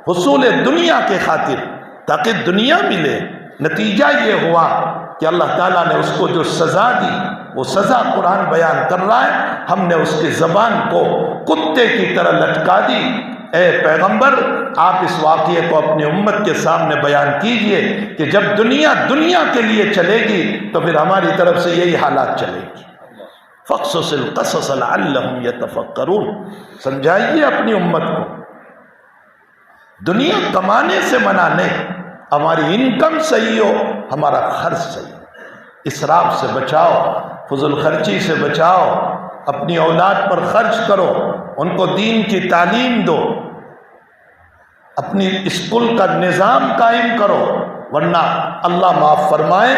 حصول دنیا کے خاطر، تاکہ دنیا ملے۔ نتیجہ یہ ہوا کہ اللہ تعالیٰ نے اس کو جو سزا دی، وہ سزا قرآن بیان کر رہا ہے۔ ہم نے اس کی زبان کو کتے کی طرح لٹکا دی۔ اے پیغمبر، آپ اس واقعے کو اپنی امت کے سامنے بیان کیجئے کہ جب دنیا کے لیے چلے گی تو پھر ہماری طرف سے یہی حالات چلے گی۔ فَاقْصُصِ الْقَصَصَ لَعَلَّهُمْ يَتَفَكَّرُونَ۔ سمجھائیے اپنی امت کو، دنیا کمانے سے منع نہیں، ہماری انکم صحیح ہو، ہمارا خرچ صحیح ہو۔ اسراف سے بچاؤ، فضول خرچی سے بچاؤ، اپنی اولاد پر خرچ کرو، ان کو دین کی تعلیم دو، اپنی اسکول کا نظام قائم کرو، ورنہ اللہ معاف فرمائے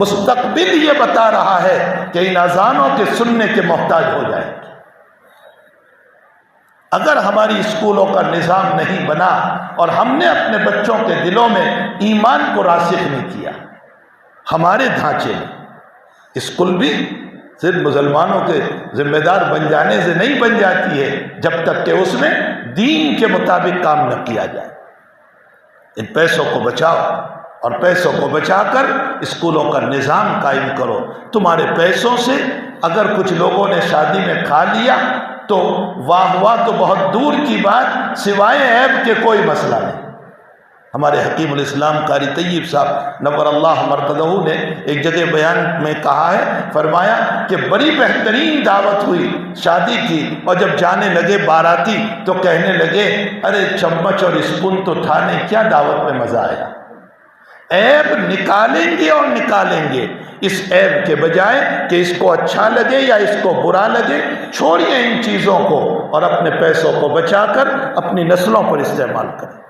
مستقبل یہ بتا رہا ہے کہ ان اذانوں کے سننے کے محتاج ہو جائے گی۔ اگر ہماری اسکولوں کا نظام نہیں بنا اور ہم نے اپنے بچوں کے دلوں میں ایمان کو راسخ نہیں کیا، ہمارے ڈھانچے میں اسکول بھی صرف مسلمانوں کے ذمہ دار بن جانے سے نہیں بن جاتی ہے جب تک کہ اس میں دین کے مطابق کام نہ کیا جائے۔ ان پیسوں کو بچاؤ اور پیسوں کو بچا کر اسکولوں کا نظام قائم کرو۔ تمہارے پیسوں سے اگر کچھ لوگوں نے شادی میں کھا لیا تو واہ واہ تو بہت دور کی بات، سوائے عیب کے کوئی مسئلہ نہیں۔ ہمارے حکیم الاسلام قاری طیب صاحب نور اللہ مرقدہ نے ایک جگہ بیان میں کہا ہے، فرمایا کہ بڑی بہترین دعوت ہوئی شادی کی، اور جب جانے لگے باراتی تو کہنے لگے ارے چمچ اور اسپون تو تھا نہیں، کیا دعوت میں مزہ آیا۔ عیب نکالیں گے اور نکالیں گے، اس عیب کے بجائے کہ اس کو اچھا لگے یا اس کو برا لگے، چھوڑیے ان چیزوں کو اور اپنے پیسوں کو بچا کر اپنی نسلوں پر استعمال کریں،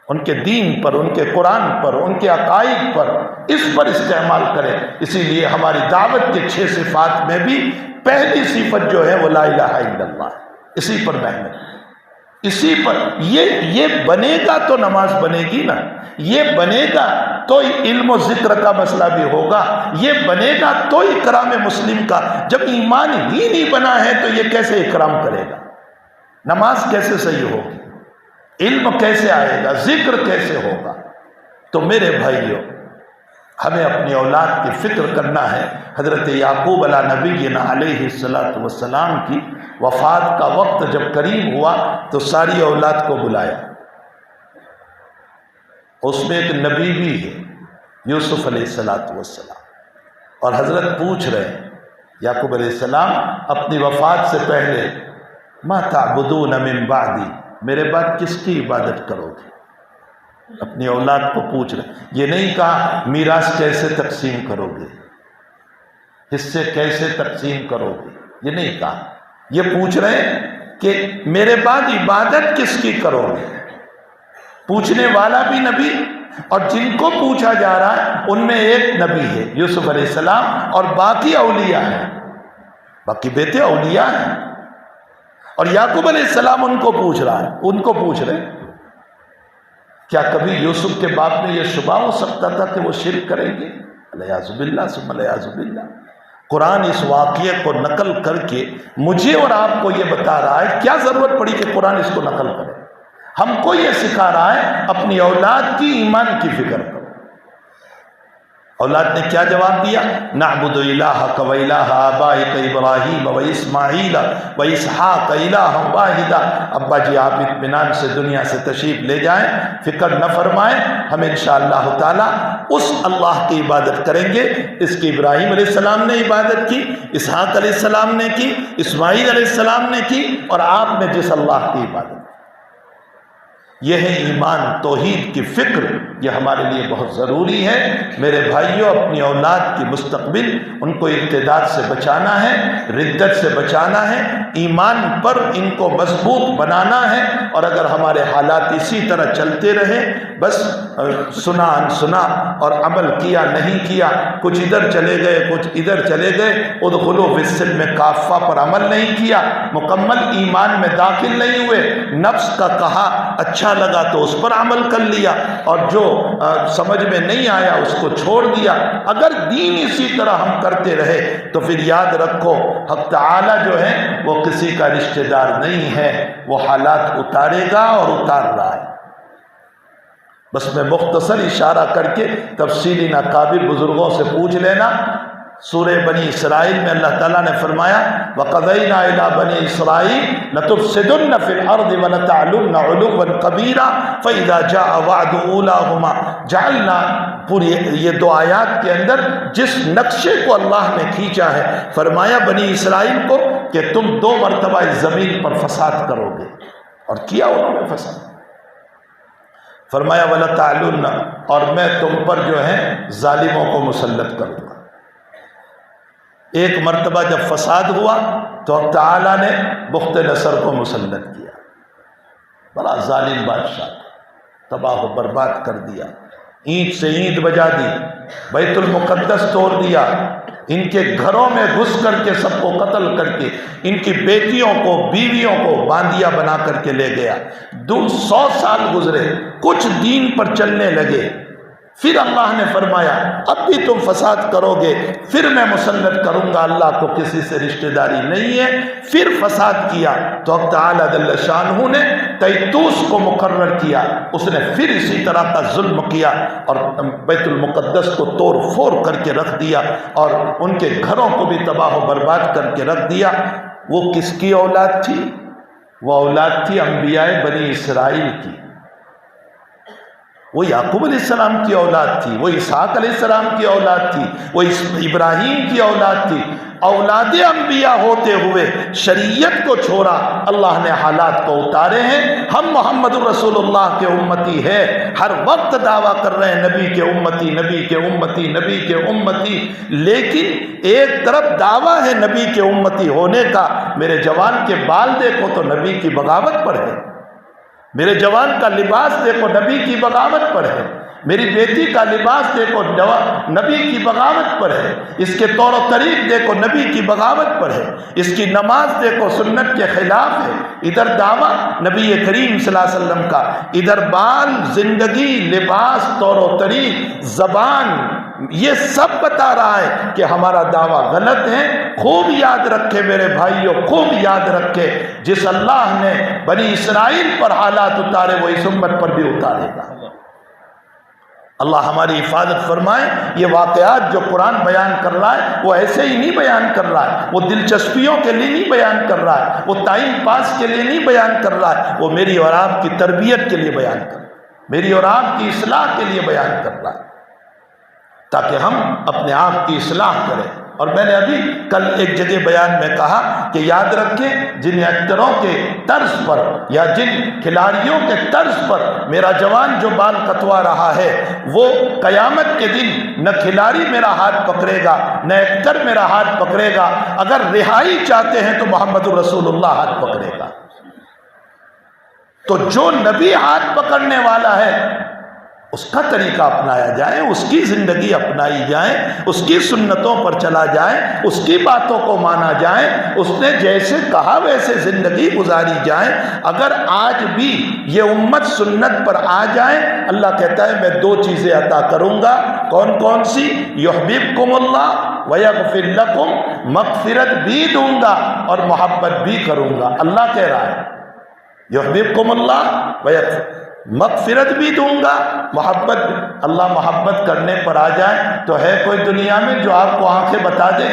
ان کے دین پر، ان کے قرآن پر، ان کے عقائد پر، اس پر استعمال کریں۔ اسی لیے ہماری دعوت کے 6 صفات میں بھی پہلی صفت جو ہے وہ لا الہ الا اللہ، اسی پر محنت، اسی پر یہ بنے گا تو نماز بنے گی نا، یہ بنے گا تو علم و ذکر کا مسئلہ بھی ہوگا، یہ بنے گا تو اکرام مسلم کا۔ جب ایمان ہی نہیں بنا ہے تو یہ کیسے اکرام کرے گا؟ نماز کیسے صحیح ہوگی؟ علم کیسے آئے گا؟ ذکر کیسے ہوگا؟ تو میرے بھائیوں، ہمیں اپنی اولاد کی فکر کرنا ہے۔ حضرت یعقوب علیہ نبینا علیہ السلام کی وفات کا وقت جب قریب ہوا تو ساری اولاد کو بلایا، اس میں ایک نبی بھی ہے یوسف علیہ السلام، اور حضرت پوچھ رہے ہیں یعقوب علیہ السلام اپنی وفات سے پہلے ما تعبدون من بعدی، میرے بعد کس کی عبادت کرو گے؟ اپنی اولاد کو پوچھ رہے ہیں۔ یہ نہیں کہا میراث کیسے تقسیم کرو گے، حصے کیسے تقسیم کرو گے، یہ نہیں کہا، یہ پوچھ رہے ہیں کہ میرے بعد عبادت کس کی کرو گے؟ پوچھنے والا بھی نبی اور جن کو پوچھا جا رہا ہے ان میں ایک نبی ہے یوسف علیہ السلام، اور باقی اولیاء ہیں، باقی بیٹے اولیاء ہیں، اور یعقوب علیہ السلام ان کو پوچھ رہا ہے، ان کو پوچھ رہے ہیں کیا کبھی یوسف کے باپ میں یہ شبہ ہو سکتا تھا کہ وہ شرک کریں گے؟ الیاذ باللہ ثم الیاذ باللہ۔ قرآن اس واقعے کو نقل کر کے مجھے اور آپ کو یہ بتا رہا ہے، کیا ضرورت پڑی کہ قرآن اس کو نقل کرے؟ ہم کو یہ سکھا رہا ہے اپنی اولاد کی ایمان کی فکر کرو، اولاد نے کیا جواب دیا؟ نعبد الہک و الہ آبائک ابراہیم و اسماعیل و اسحاق الہا واحدا۔ ابا جی آپ اطمینان سے دنیا سے تشریف لے جائیں، فکر نہ فرمائیں، ہم انشاءاللہ تعالی اس اللہ کی عبادت کریں گے اس کی ابراہیم علیہ السلام نے عبادت کی، اسحاق علیہ السلام نے کی، اسماعیل علیہ السلام نے کی، اور آپ نے جس اللہ کی عبادت۔ یہ ہے ایمان، توحید کی فکر، یہ ہمارے لیے بہت ضروری ہے۔ میرے بھائیوں، اپنی اولاد کی مستقبل ان کو ارتداد سے بچانا ہے، ردت سے بچانا ہے، ایمان پر ان کو مضبوط بنانا ہے، اور اگر ہمارے حالات اسی طرح چلتے رہے، بس سنا انسنا اور عمل کیا نہیں کیا، کچھ ادھر چلے گئے کچھ ادھر چلے گئے، ادخلوا فی السلم کافہ پر عمل نہیں کیا، مکمل ایمان میں داخل نہیں ہوئے، نفس کا کہا اچھا لگا تو اس پر عمل کر لیا، اور جو سمجھ میں نہیں آیا اس کو چھوڑ دیا، اگر دین اسی طرح ہم کرتے رہے تو پھر یاد رکھو حق تعالی جو ہے وہ کسی کا رشتہ دار نہیں ہے، وہ حالات اتارے گا اور اتار رہا ہے۔ بس میں مختصر اشارہ کر کے تفصیلی ناقابل بزرگوں سے پوچھ لینا۔ سورہ بنی اسرائیل میں اللہ تعالیٰ نے فرمایا وَقَضَيْنَا إِلَىٰ بَنِي إِسْرَائِيلَ لَتُفْسِدُنَّ فِي الْأَرْضِ وَلَتَعْلُنَّ عُلُوًّا كَبِيرًا فَإِذَا جَاءَ وَعْدُ أُولَاهُمَا جَعَلْنَا، پوری یہ دو آیات کے اندر جس نقشے کو اللہ نے کھینچا ہے، فرمایا بنی اسرائیل کو کہ تم 2 مرتبہ اس زمین پر فساد کرو گے، اور کیا انہوں نے فساد، فرمایا وَلَتَعْلُنَّ، اور میں تم پر جو ہے ظالموں کو مسلط کروں گا۔ ایک مرتبہ جب فساد ہوا تو اب تعالیٰ نے بخت نصر کو مسلط کیا، بڑا ظالم بادشاہ، تباہ و برباد کر دیا، اینٹ سے اینٹ بجا دی، بیت المقدس توڑ دیا، ان کے گھروں میں گھس کر کے سب کو قتل کر کے ان کی بیٹیوں کو بیویوں کو باندیا بنا کر کے لے گیا۔ 100 سال گزرے، کچھ دین پر چلنے لگے، پھر اللہ نے فرمایا اب بھی تم فساد کرو گے، پھر میں مسلط کروں گا، اللہ کو کسی سے رشتہ داری نہیں ہے، پھر فساد کیا تو اب تعالیٰ جل شانہ نے تیتوس کو مقرر کیا، اس نے پھر اسی طرح کا ظلم کیا اور بیت المقدس کو توڑ پھوڑ کر کے رکھ دیا، اور ان کے گھروں کو بھی تباہ و برباد کر کے رکھ دیا۔ وہ کس کی اولاد تھی؟ وہ اولاد تھی انبیاء بنی اسرائیل کی، وہ یعقوب علیہ السلام کی اولاد تھی، وہ اسحاق علیہ السلام کی اولاد تھی، وہ ابراہیم کی اولاد تھی۔ اولاد انبیاء ہوتے ہوئے شریعت کو چھوڑا، اللہ نے حالات کو اتارے ہیں۔ ہم محمد الرسول اللہ کے امتی ہیں، ہر وقت دعویٰ کر رہے ہیں نبی کے امتی، نبی کے امتی، نبی کے امتی، لیکن ایک طرف دعویٰ ہے نبی کے امتی ہونے کا، میرے جوان کے بال دیکھو تو نبی کی بغاوت پر ہے، میرے جوان کا لباس دیکھو نبی کی بغاوت پر ہے، میری بیٹی کا لباس دیکھو نبی کی بغاوت پر ہے، اس کے طور و طریق دیکھو نبی کی بغاوت پر ہے، اس کی نماز دیکھو سنت کے خلاف ہے۔ ادھر دعویٰ نبی کریم صلی اللہ علیہ وسلم کا، ادھر بال، زندگی، لباس، طور و طریق، زبان، یہ سب بتا رہا ہے کہ ہمارا دعویٰ غلط ہے۔ خوب یاد رکھے میرے بھائیوں، خوب یاد رکھے، جس اللہ نے بنی اسرائیل پر حالات اتارے وہ اس امت پر بھی اتارے گا۔ اللہ ہماری حفاظت فرمائے۔ یہ واقعات جو قرآن بیان کر رہا ہے وہ ایسے ہی نہیں بیان کر رہا ہے، وہ دلچسپیوں کے لیے نہیں بیان کر رہا ہے، وہ ٹائم پاس کے لیے نہیں بیان کر رہا ہے، وہ میری اور آپ کی تربیت کے لیے بیان کر رہا ہے، میری اور آپ کی اصلاح کے لیے بیان کر رہا ہے، تاکہ ہم اپنے آپ کی اصلاح کریں۔ اور میں نے ابھی کل ایک جگہ بیان میں کہا کہ یاد رکھیں جن ایکٹروں کے طرز پر یا جن کھلاڑیوں کے طرز پر میرا جوان جو بال کٹوا رہا ہے، وہ قیامت کے دن نہ کھلاڑی میرا ہاتھ پکڑے گا نہ ایکٹر میرا ہاتھ پکڑے گا، اگر رہائی چاہتے ہیں تو محمد الرسول اللہ ہاتھ پکڑے گا۔ تو جو نبی ہاتھ پکڑنے والا ہے اس کا طریقہ اپنایا جائے، اس کی زندگی اپنائی جائے، اس کی سنتوں پر چلا جائے، اس کی باتوں کو مانا جائے، اس نے جیسے کہا ویسے زندگی گزاری جائے۔ اگر آج بھی یہ امت سنت پر آ جائے، اللہ کہتا ہے میں 2 چیزیں عطا کروں گا۔ کون کون سی؟ یحببکم اللہ ویغفر لکم، مغفرت بھی دوں گا اور محبت بھی کروں گا۔ اللہ کہہ رہا ہے یحببکم اللہ ویغفر، مغفرت بھی دوں گا، محبت، اللہ محبت کرنے پر آ جائے تو ہے کوئی دنیا میں جو آپ کو آنکھیں بتا دے؟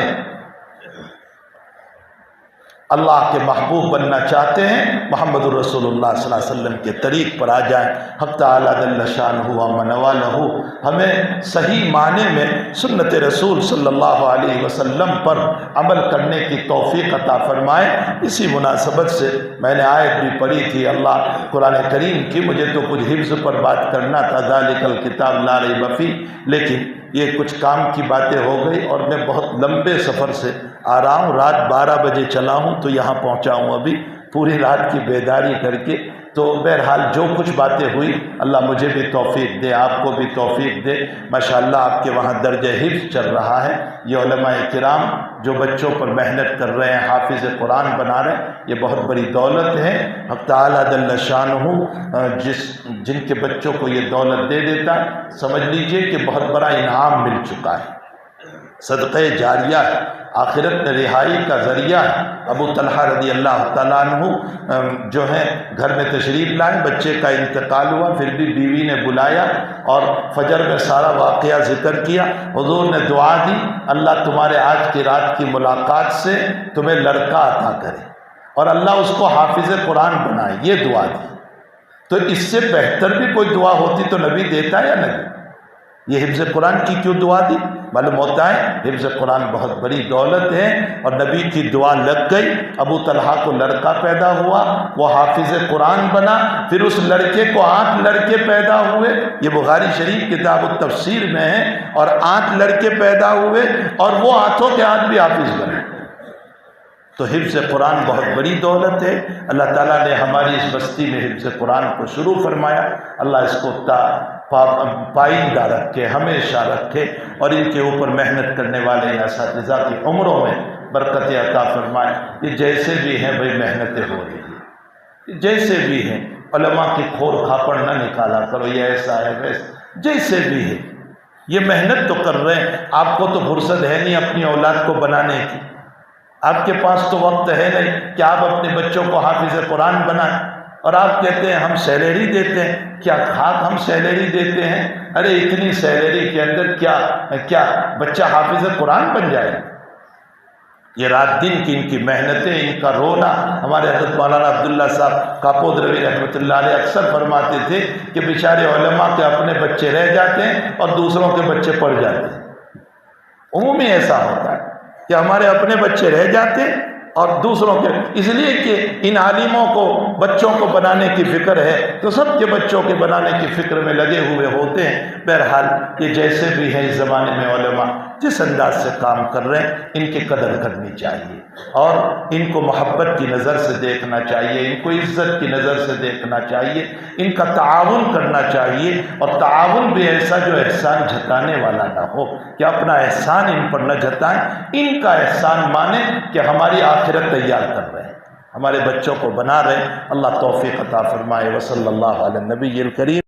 اللہ کے محبوب بننا چاہتے ہیں، محمد الرسول اللہ صلی اللہ علیہ وسلم کے طریق پر آ جائیں، حق تعالیٰ جل شانہ و من والہ ہمیں صحیح معنی میں سنت رسول صلی اللہ علیہ وسلم پر عمل کرنے کی توفیق عطا فرمائے۔ اسی مناسبت سے میں نے آیت بھی پڑھی تھی، اللہ قرآن کریم کی، مجھے تو کچھ حفظ پر بات کرنا تھا، ذالک الکتاب لا ریب فیہ، لیکن یہ کچھ کام کی باتیں ہو گئی اور میں بہت لمبے سفر سے آ رہا ہوں، رات 12 بجے چلا ہوں تو یہاں پہنچا ہوں ابھی، پوری رات کی بیداری کر کے۔ تو بہرحال جو کچھ باتیں ہوئی اللہ مجھے بھی توفیق دے، آپ کو بھی توفیق دے۔ ماشاءاللہ آپ کے وہاں درجہ حفظ چل رہا ہے، یہ علماء کرام جو بچوں پر محنت کر رہے ہیں، حافظ قرآن بنا رہے ہیں، یہ بہت بڑی دولت ہے۔ حق تعالیٰ جل شانہ جن کے بچوں کو یہ دولت دے دیتا ہے، سمجھ لیجئے کہ بہت بڑا انعام مل چکا ہے، صدقہ جاریہ ہے، آخرت میں رہائی کا ذریعہ ہے۔ ابو طلحہ رضی اللہ تعالیٰ عنہ جو ہے گھر میں تشریف لائے، بچے کا انتقال ہوا، پھر بھی بیوی نے بلایا اور فجر میں سارا واقعہ ذکر کیا۔ حضور نے دعا دی، اللہ تمہارے آج کی رات کی ملاقات سے تمہیں لڑکا عطا کرے اور اللہ اس کو حافظ قرآن بنائے، یہ دعا دی۔ تو اس سے بہتر بھی کوئی دعا ہوتی تو نبی دیتا یا نہیں؟ یہ حفظ قرآن کی کیوں دعا دی؟ معلوم ہوتا ہے حفظ قرآن بہت بڑی دولت ہے، اور نبی کی دعا لگ گئی، ابو طلحہ کو لڑکا پیدا ہوا، وہ حافظ قرآن بنا، پھر اس لڑکے کو 8 لڑکے پیدا ہوئے، یہ بخاری شریف کتاب التفسیر میں ہے، اور 8 لڑکے پیدا ہوئے اور وہ 8 کے 8 بھی حافظ بنے۔ تو حفظ قرآن بہت بڑی دولت ہے۔ اللہ تعالیٰ نے ہماری اس بستی میں حفظ قرآن کو شروع فرمایا، اللہ اس کو پائیدہ رکھے، ہمیشہ رکھے، اور ان کے اوپر محنت کرنے والے اساتذہ کی عمروں میں برکت عطا فرمائے۔ یہ جیسے بھی ہیں بھائی محنتیں ہو رہی ہیں، جیسے بھی ہیں، علماء کی کھور کھاپڑ نہ نکالا کرو، یہ ایسا ہے ویسا، جیسے بھی ہے یہ محنت تو کر رہے ہیں۔ آپ کو تو فرصت ہے نہیں اپنی اولاد کو بنانے کی، آپ کے پاس تو وقت ہے نہیں کہ آپ اپنے بچوں کو حافظ قرآن بنائیں، اور آپ کہتے ہیں ہم سیلری دیتے ہیں۔ کیا خاک ہم سیلری دیتے ہیں؟ ارے اتنی سیلری کے اندر کیا بچہ حافظ قرآن بن جائے؟ یہ رات دن کی ان کی محنتیں، ان کا رونا، ہمارے حضرت مولانا عبداللہ صاحب کاپود روی رحمۃ اللہ علیہ اکثر فرماتے تھے کہ بیچارے علماء کے اپنے بچے رہ جاتے ہیں اور دوسروں کے بچے پڑھ جاتے ہیں۔ عمومی ایسا ہوتا ہے کہ ہمارے اپنے بچے رہ جاتے اور دوسروں کے، اس لیے کہ ان عالموں کو بچوں کو بنانے کی فکر ہے تو سب کے بچوں کے بنانے کی فکر میں لگے ہوئے ہوتے ہیں۔ بہرحال یہ جیسے بھی ہیں اس زمانے میں علماء جس انداز سے کام کر رہے ہیں، ان کی قدر کرنی چاہیے اور ان کو محبت کی نظر سے دیکھنا چاہیے، ان کو عزت کی نظر سے دیکھنا چاہیے، ان کا تعاون کرنا چاہیے، اور تعاون بھی ایسا جو احسان جتانے والا نہ ہو، کہ اپنا احسان ان پر نہ جتائیں، ان کا احسان مانیں کہ ہماری آخرت تیار کر رہے ہیں، ہمارے بچوں کو بنا رہے ہیں۔ اللہ توفیق عطا فرمائے۔ وصلی اللہ علی النبی الکریم۔